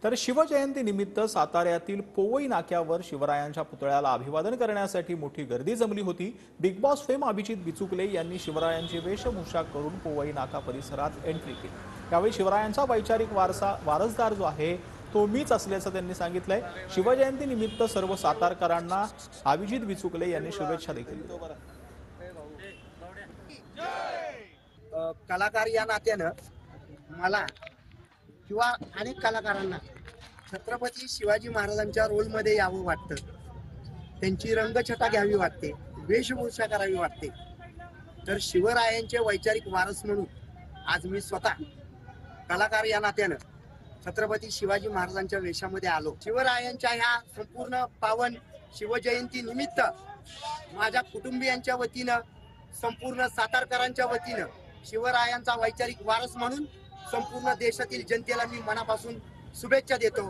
तर शिवजयंती निमित्त साताऱ्यातील पोवई नाक्यावर शिवरायांच्या पुतळ्याला अभिवादन करण्यासाठी मोठी गर्दी जमली होती। Big boss fame Abhijit Bichukale यांनी शिवरायांची वेशभूषा करून पोवई नाका परिसरात एंट्री केली। यावेळी शिवरायांचा वैचारिक वारसदार जो आहे तो मीच असल्याचं त्यांनी सांगितलंय। शिवजयंती निमित्त सर्व सातारकरांना अभिजित बिचुकले यांनी शुभेच्छा देखील दिल्या। कलाकार या नात्यानं मला किंवा अनेक कलाकारांना छत्रपती शिवाजी महाराजांच्या रोलमध्ये यावं वाटतं, त्यांची रंगछटा घ्यावी वाटते, वेशभूषा करावी वाटते। तर शिवरायांचे वैचारिक वारस म्हणून आज मी स्वतः कलाकार या नात्यानं छत्रपती शिवाजी महाराजांच्या वेशामध्ये आलो। शिवरायांच्या ह्या संपूर्ण पावन शिवजयंती निमित्त माझ्या कुटुंबियांच्या वतीनं, संपूर्ण सातारकरांच्या वतीनं शिवरायांचा वैचारिक वारस म्हणून संपूर्ण देशातील जनतेला मी मनापासून शुभेच्छा देतो।